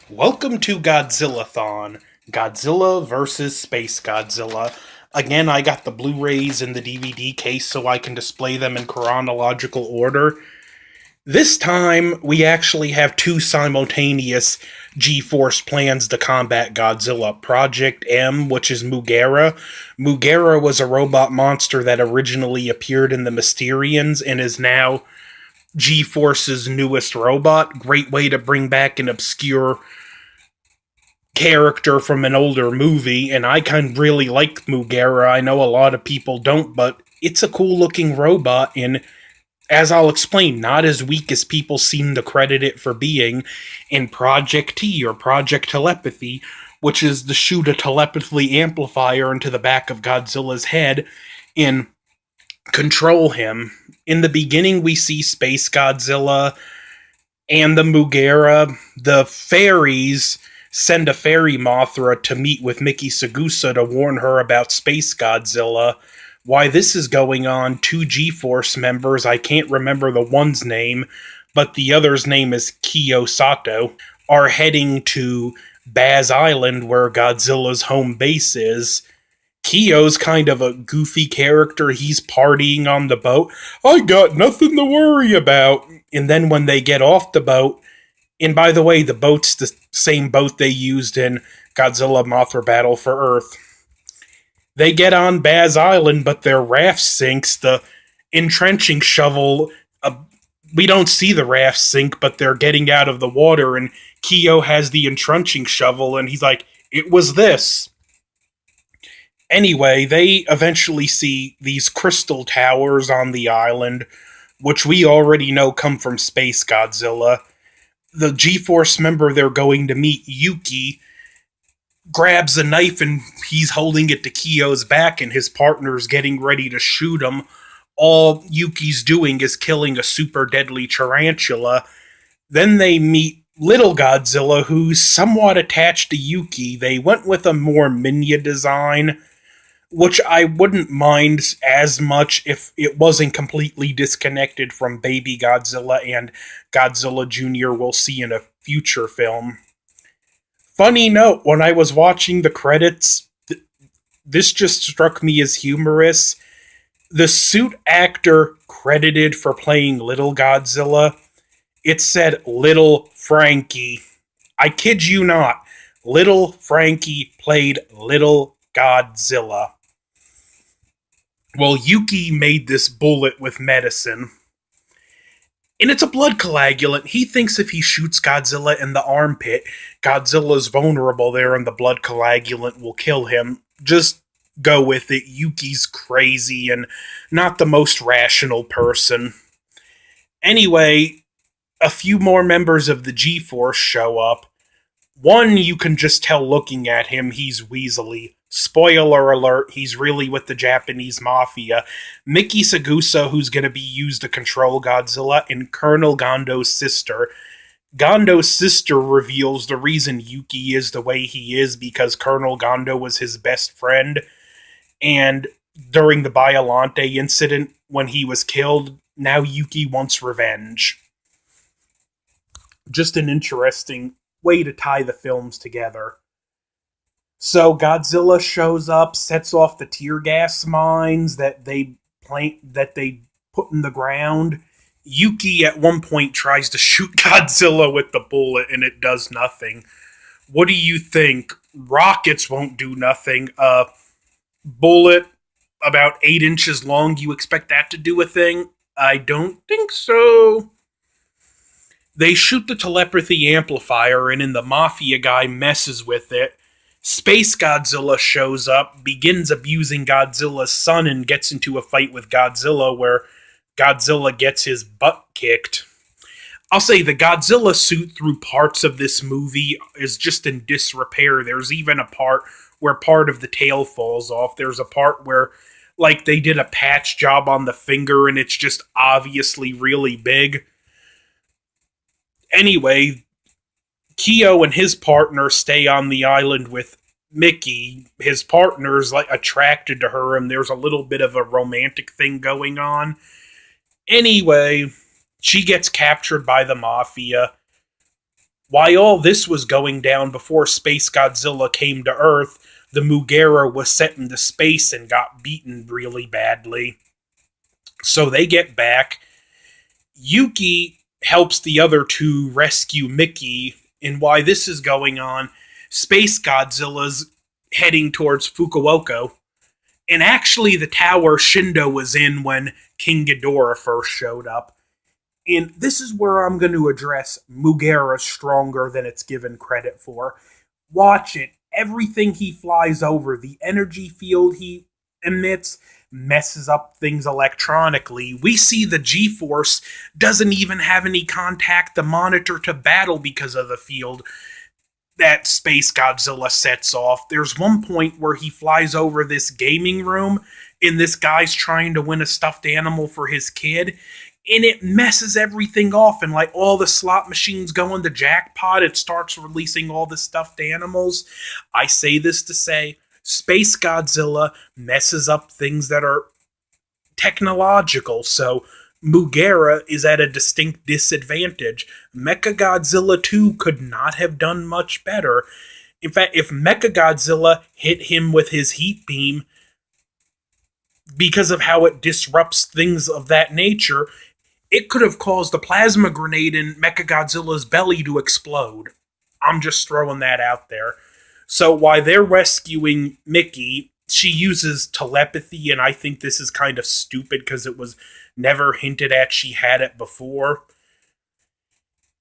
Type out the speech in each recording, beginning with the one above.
Welcome to Godzilla-THON, Godzilla vs. Space Godzilla. Again, I got the Blu-rays in the DVD case so I can display them in chronological order. This time, we actually have two simultaneous G-Force plans to combat Godzilla. Project M, which is Mugera. Mugera was a robot monster that originally appeared in the Mysterians and is now G-Force's newest robot. Great way to bring back an obscure character from an older movie, and I kind of really like Mugera. I know a lot of people don't, but it's a cool looking robot, and as I'll explain, not as weak as people seem to credit it for being in Project T or Project Telepathy, which is to shoot a telepathy amplifier into the back of Godzilla's head and control him. In the beginning, we see Space Godzilla and the Mugera. The fairies send a fairy Mothra to meet with Miki Sagusa to warn her about Space Godzilla. Why this is going on, two G-Force members, I can't remember the one's name, but the other's name is Kiyo Sato, are heading to Baz Island where Godzilla's home base is. Kiyo's kind of a goofy character. He's partying on the boat. I got nothing to worry about. And then when they get off the boat, and by the way, the boat's the same boat they used in Godzilla Mothra Battle for Earth. They get on Baz Island, but their raft sinks. The entrenching shovel, we don't see the raft sink, but they're getting out of the water, and Kiyo has the entrenching shovel, and he's like, it was this. Anyway, they eventually see these crystal towers on the island, which we already know come from Space Godzilla. The G-Force member they're going to meet, Yuki, grabs a knife and he's holding it to Kiyo's back, and his partner's getting ready to shoot him. All Yuki's doing is killing a super deadly tarantula. Then they meet Little Godzilla, who's somewhat attached to Yuki. They went with a more Minya design, which I wouldn't mind as much if it wasn't completely disconnected from Baby Godzilla and Godzilla Jr. we'll see in a future film. Funny note, when I was watching the credits, this just struck me as humorous. The suit actor credited for playing Little Godzilla, it said Little Frankie. I kid you not. Little Frankie played Little Godzilla. Well, Yuki made this bullet with medicine. And it's a blood coagulant. He thinks if he shoots Godzilla in the armpit, Godzilla's vulnerable there and the blood coagulant will kill him. Just go with it. Yuki's crazy and not the most rational person. Anyway, a few more members of the G-Force show up. One, you can just tell looking at him, he's weaselly. Spoiler alert, he's really with the Japanese mafia. Miki Sagusa, who's going to be used to control Godzilla, and Colonel Gondo's sister. Gondo's sister reveals the reason Yuki is the way he is because Colonel Gondo was his best friend, and during the Biolante incident, when he was killed, now Yuki wants revenge. Just an interesting way to tie the films together. So Godzilla shows up, sets off the tear gas mines that they put in the ground. Yuki at one point tries to shoot Godzilla with the bullet and it does nothing. What do you think? Rockets won't do nothing. A bullet about 8 inches long, you expect that to do a thing? I don't think so. They shoot the telepathy amplifier and then the mafia guy messes with it. Space Godzilla shows up, begins abusing Godzilla's son, and gets into a fight with Godzilla where Godzilla gets his butt kicked. I'll say the Godzilla suit through parts of this movie is just in disrepair. There's even a part where part of the tail falls off. There's a part where, like, they did a patch job on the finger and it's just obviously really big. Anyway, Kiyo and his partner stay on the island with Mickey. His partner's like attracted to her and there's a little bit of a romantic thing going on. Anyway, she gets captured by the mafia. While all this was going down before Space Godzilla came to Earth, the Mugera was sent into space and got beaten really badly. So they get back. Yuki helps the other two rescue Mickey, and while this is going on, Space Godzilla's heading towards Fukuoka. And actually, the tower Shindo was in when King Ghidorah first showed up. And this is where I'm going to address Mugera stronger than it's given credit for. Watch it. Everything he flies over, the energy field he emits, messes up things electronically. We see the G-Force doesn't even have any contact the monitor to battle because of the field that Space Godzilla sets off. There's one point where he flies over this gaming room and this guy's trying to win a stuffed animal for his kid, and it messes everything off, and like all the slot machines go in the jackpot, it starts releasing all the stuffed animals. I say this to say, Space Godzilla messes up things that are technological, so Mugera is at a distinct disadvantage. Mechagodzilla 2 could not have done much better. In fact, if Mechagodzilla hit him with his heat beam, because of how it disrupts things of that nature, it could have caused a plasma grenade in Mechagodzilla's belly to explode. I'm just throwing that out there. So while they're rescuing Mickey, she uses telepathy, and I think this is kind of stupid because it was never hinted at she had it before.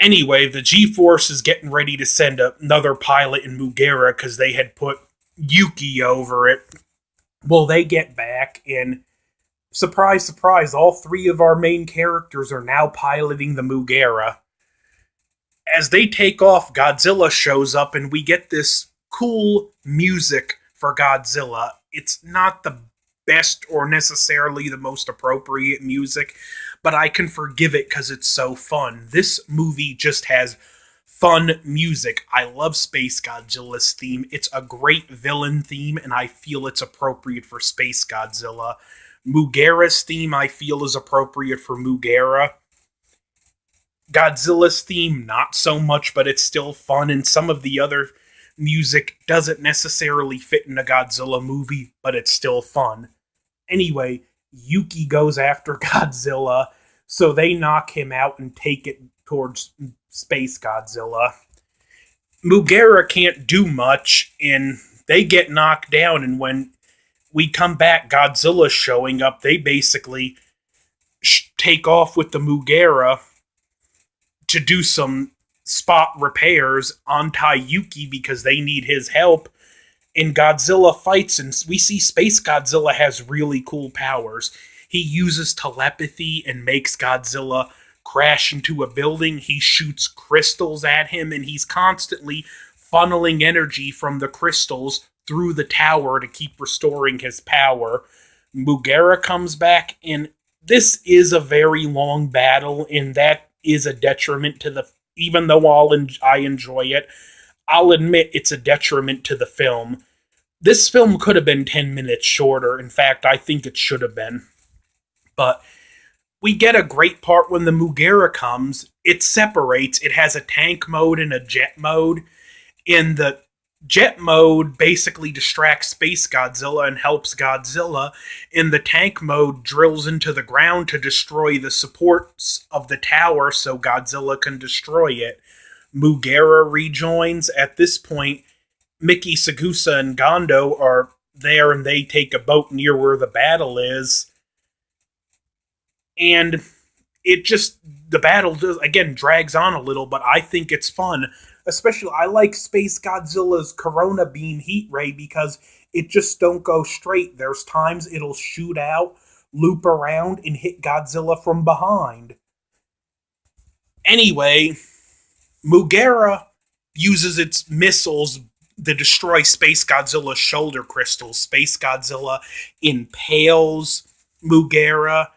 Anyway, the G-Force is getting ready to send another pilot in Mugera because they had put Yuki over it. Well, they get back, and surprise, surprise, all three of our main characters are now piloting the Mugera. As they take off, Godzilla shows up, and we get this cool music for Godzilla. It's not the best or necessarily the most appropriate music, but I can forgive it because it's so fun. This movie just has fun music. I love Space Godzilla's theme. It's a great villain theme, and I feel it's appropriate for Space Godzilla. Mugera's theme, I feel, is appropriate for Mugera. Godzilla's theme, not so much, but it's still fun, and some of the other music doesn't necessarily fit in a Godzilla movie, but it's still fun. Anyway, Yuki goes after Godzilla, so they knock him out and take it towards Space Godzilla. Mugera can't do much, and they get knocked down, and when we come back, Godzilla's showing up. They basically take off with the Mugera to do some spot repairs, untie Yuki because they need his help, and Godzilla fights, and we see Space Godzilla has really cool powers. He uses telepathy and makes Godzilla crash into a building. He shoots crystals at him, and he's constantly funneling energy from the crystals through the tower to keep restoring his power. Mugera comes back, and this is a very long battle, and that is a detriment to the... Even though I enjoy it, I'll admit it's a detriment to the film. This film could have been 10 minutes shorter. In fact, I think it should have been. But we get a great part when the Mugera comes. It separates. It has a tank mode and a jet mode. In the jet mode, basically distracts Space Godzilla and helps Godzilla. In the tank mode, drills into the ground to destroy the supports of the tower so Godzilla can destroy it. Mugera rejoins. At this point, Miki, Sagusa, and Gondo are there, and they take a boat near where the battle is. And it just... the battle, again, drags on a little, but I think it's fun. Especially, I like Space Godzilla's Corona Beam Heat Ray because it just don't go straight. There's times it'll shoot out, loop around, and hit Godzilla from behind. Anyway, Mugera uses its missiles to destroy Space Godzilla's shoulder crystals. Space Godzilla impales Mugera.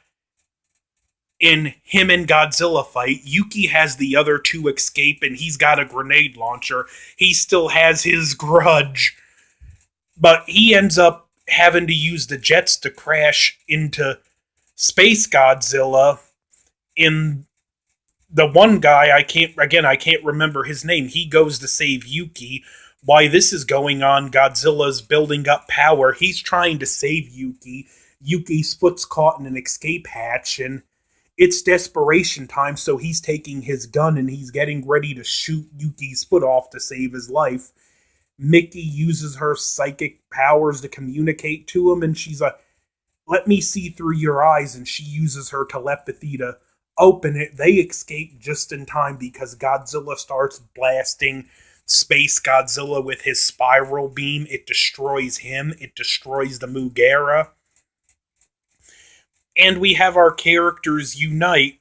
In him and Godzilla fight, Yuki has the other two escape, and he's got a grenade launcher. He still has his grudge. But he ends up having to use the jets to crash into Space Godzilla in The one guy, I can't remember his name. He goes to save Yuki. While this is going on, Godzilla's building up power. He's trying to save Yuki. Yuki's foot's caught in an escape hatch, and it's desperation time, so he's taking his gun and he's getting ready to shoot Yuki's foot off to save his life. Mickey uses her psychic powers to communicate to him, and she's like, let me see through your eyes, and she uses her telepathy to open it. They escape just in time because Godzilla starts blasting SpaceGodzilla with his spiral beam. It destroys him. It destroys the Mugera. And we have our characters unite.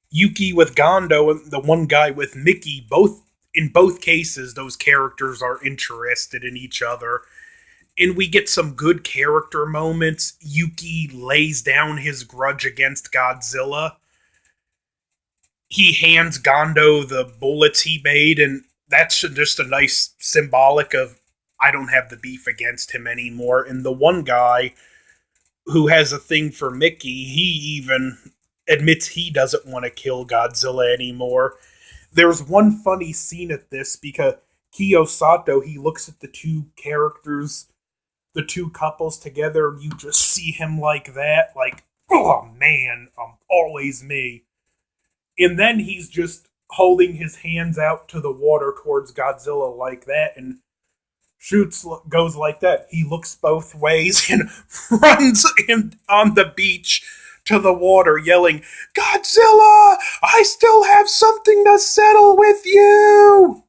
Yuki with Gondo and the one guy with Mickey. In both cases, those characters are interested in each other. And we get some good character moments. Yuki lays down his grudge against Godzilla. He hands Gondo the bullets he made, and that's just a nice symbolic of, I don't have the beef against him anymore. And the one guy who has a thing for Mickey, he even admits he doesn't want to kill Godzilla anymore. There's one funny scene at this because Kiyosato, he looks at the two characters, the two couples together, and you just see him like that, like, oh man, I'm always me. And then he's just holding his hands out to the water towards Godzilla like that, and goes like that. He looks both ways and runs on the beach to the water, yelling, Godzilla, I still have something to settle with you!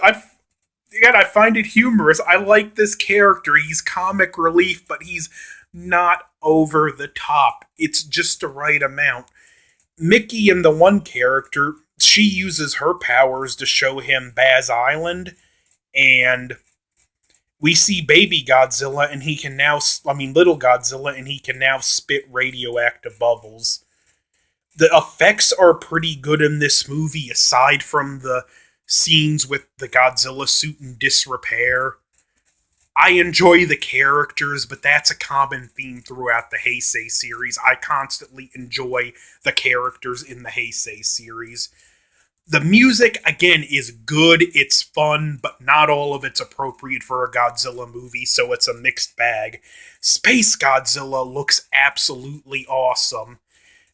I find it humorous. I like this character. He's comic relief, but he's not over the top. It's just the right amount. Mickey and the one character, she uses her powers to show him Baz Island, and we see baby Godzilla, and little Godzilla, and he can now spit radioactive bubbles. The effects are pretty good in this movie, aside from the scenes with the Godzilla suit in disrepair. I enjoy the characters, but that's a common theme throughout the Heisei series. I constantly enjoy the characters in the Heisei series. The music, again, is good, it's fun, but not all of it's appropriate for a Godzilla movie, so it's a mixed bag. SpaceGodzilla looks absolutely awesome.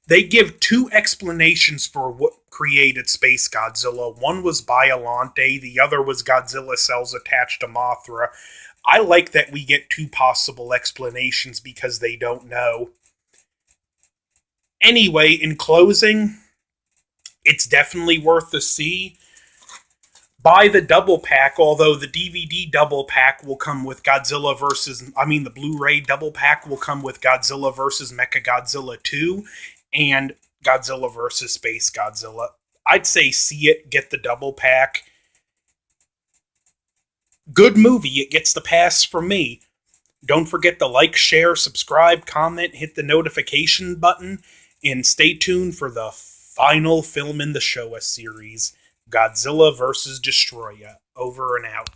They give two explanations for what created SpaceGodzilla. One was Biollante, the other was Godzilla cells attached to Mothra. I like that we get two possible explanations because they don't know. Anyway, in closing, it's definitely worth the see. Buy the double pack, although the DVD double pack will come with the Blu-ray double pack will come with Godzilla vs. Mechagodzilla 2 and Godzilla vs. SpaceGodzilla. I'd say see it, get the double pack. Good movie, it gets the pass from me. Don't forget to like, share, subscribe, comment, hit the notification button, and stay tuned for the final film in the Showa series, Godzilla vs. Destroya. Over and out.